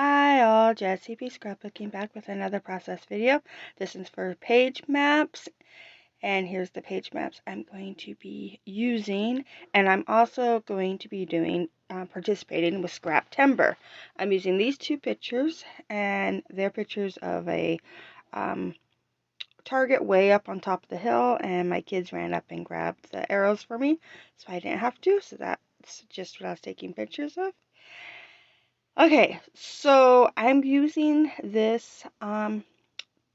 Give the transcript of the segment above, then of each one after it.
Hi all, Jessie P. Scrapbooking back with another process video. This is for Pagemaps, and here's the Pagemaps I'm going to be using, and I'm also going to be participating with Scraptember. I'm using these two pictures, and they're pictures of a target way up on top of the hill, and my kids ran up and grabbed the arrows for me, so I didn't have to, so that's just what I was taking pictures of. Okay, so I'm using this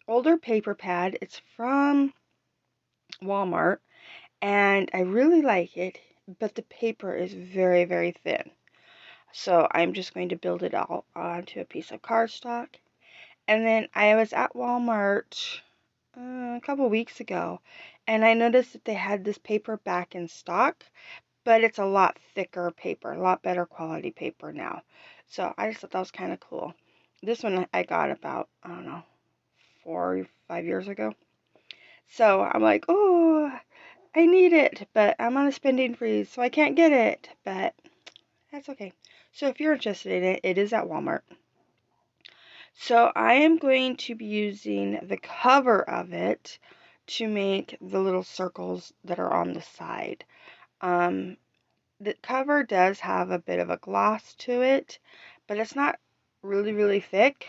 older paper pad. It's from Walmart, and I really like it, but the paper is very, very thin. So I'm just going to build it all onto a piece of cardstock. And then I was at Walmart a couple weeks ago, and I noticed that they had this paper back in stock, but it's a lot thicker paper, a lot better quality paper now. So I just thought that was kind of cool. This one I got about, I don't know, 4 or 5 years ago. So I'm like, oh, I need it, but I'm on a spending freeze, so I can't get it, but that's okay. So if you're interested in it, it is at Walmart. So I am going to be using the cover of it to make the little circles that are on the side. The cover does have a bit of a gloss to it, but it's not really, really thick,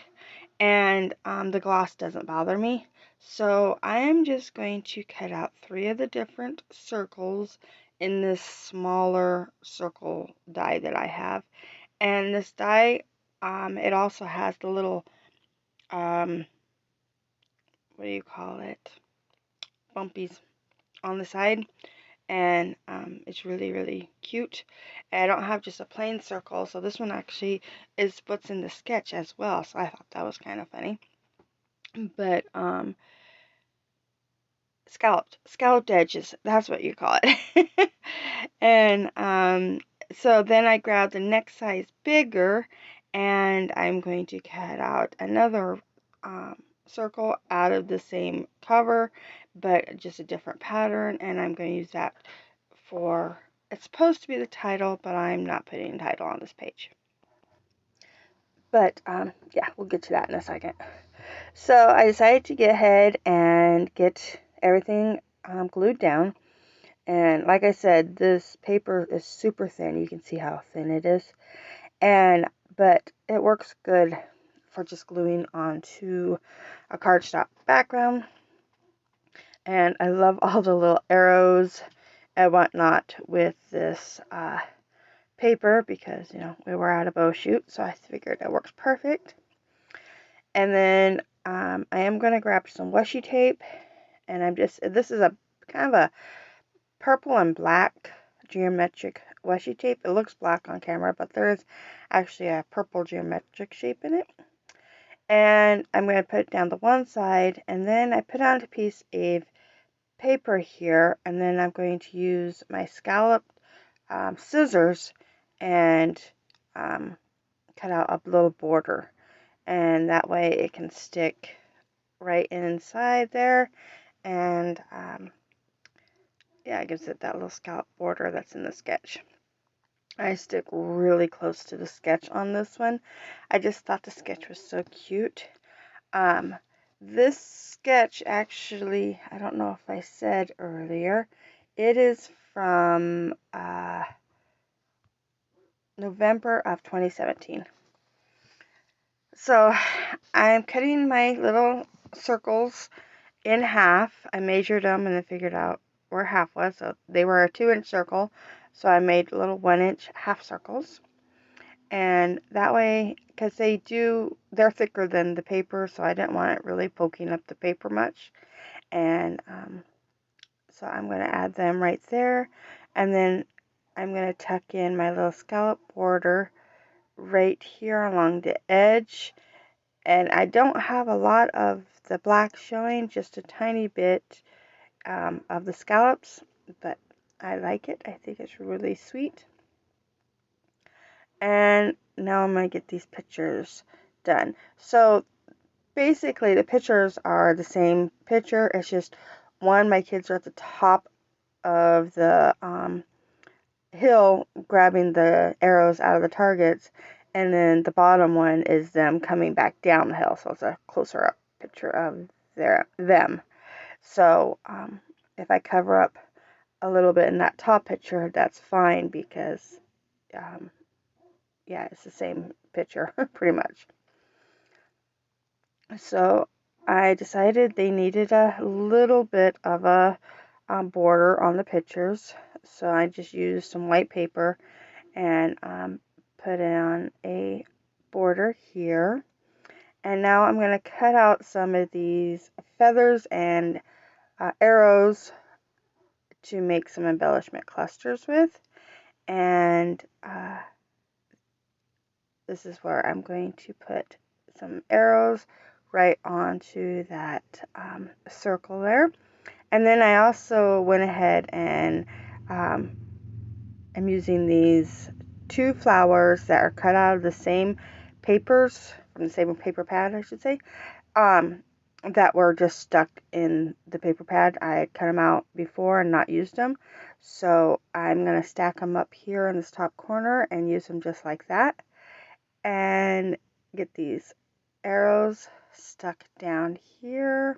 and the gloss doesn't bother me. So I am just going to cut out 3 of the different circles in this smaller circle die that I have. And this die, it also has the little, what do you call it, bumpies on the side. And it's really, really cute. And I don't have just a plain circle, so this one actually is what's in the sketch as well, so I thought that was kind of funny. But scalloped edges, that's what you call it. And so then I grabbed the next size bigger, and I'm going to cut out another circle out of the same cover, but just a different pattern, and I'm going to use that for, it's supposed to be the title, but I'm not putting a title on this page. But yeah, we'll get to that in a second. So I decided to get ahead and get everything glued down. And like I said, this paper is super thin. You can see how thin it is. But it works good for just gluing onto a cardstock background. And I love all the little arrows and whatnot with this paper because, you know, we were at a bow shoot, so I figured it works perfect. And then I am going to grab some washi tape, and this is a kind of a purple and black geometric washi tape. It looks black on camera, but there is actually a purple geometric shape in it. And I'm going to put it down the one side, and then I put on a piece of paper here, and then I'm going to use my scalloped scissors and cut out a little border, and that way it can stick right inside there, and yeah, it gives it that little scallop border that's in the sketch. I stick really close to the sketch on this one. I just thought the sketch was so cute. This sketch actually, I don't know if I said earlier, it is from November of 2017. So I'm cutting my little circles in half. I measured them and I figured out where half was. So they were a 2-inch circle. So I made little 1-inch half circles. And that way, because they're thicker than the paper, so I didn't want it really poking up the paper much. And so I'm going to add them right there. And then I'm going to tuck in my little scallop border right here along the edge. And I don't have a lot of the black showing, just a tiny bit of the scallops, but I like it. I think it's really sweet. And now I'm going to get these pictures done. So basically the pictures are the same picture. It's just one, my kids are at the top of the hill grabbing the arrows out of the targets, And then the bottom one is them coming back down the hill. So it's a closer up picture of them. So if I cover up a little bit in that top picture, that's fine because, yeah, it's the same picture pretty much. So I decided they needed a little bit of a border on the pictures. So I just used some white paper and put on a border here. And now I'm going to cut out some of these feathers and arrows to make some embellishment clusters with. And this is where I'm going to put some arrows right onto that circle there. And then I also went ahead and I'm using these 2 flowers that are cut out of the same papers, from the same paper pad, I should say, that were just stuck in the paper pad. I had cut them out before and not used them. So I'm going to stack them up here in this top corner and use them just like that. And get these arrows stuck down here.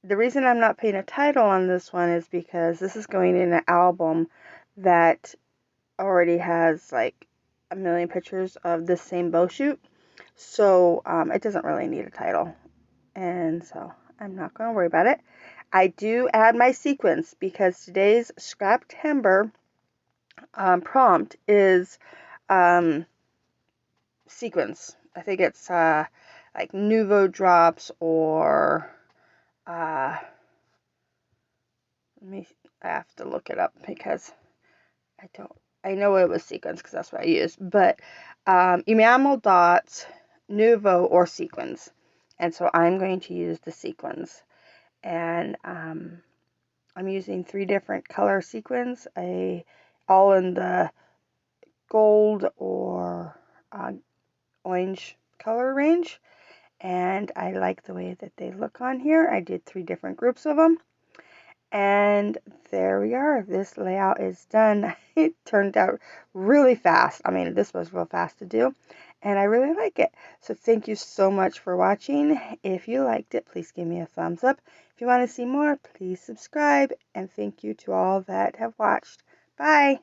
The reason I'm not putting a title on this one is because this is going in an album that already has like a million pictures of this same bow shoot. So it doesn't really need a title. And so I'm not going to worry about it. I do add my sequins because today's Scraptember prompt is sequins. I think it's like Nouveau drops or I have to look it up because I know it was sequins because that's what I used, but enamel dots, Nouveau, or sequins. And so I'm going to use the sequins. And I'm using 3 different color sequins, all in the gold or orange color range. And I like the way that they look on here. I did 3 different groups of them. And there we are. This layout is done. It turned out really fast. I mean, this was real fast to do, and I really like it. So thank you so much for watching. If you liked it, please give me a thumbs up. If you want to see more, please subscribe. And thank you to all that have watched. Bye.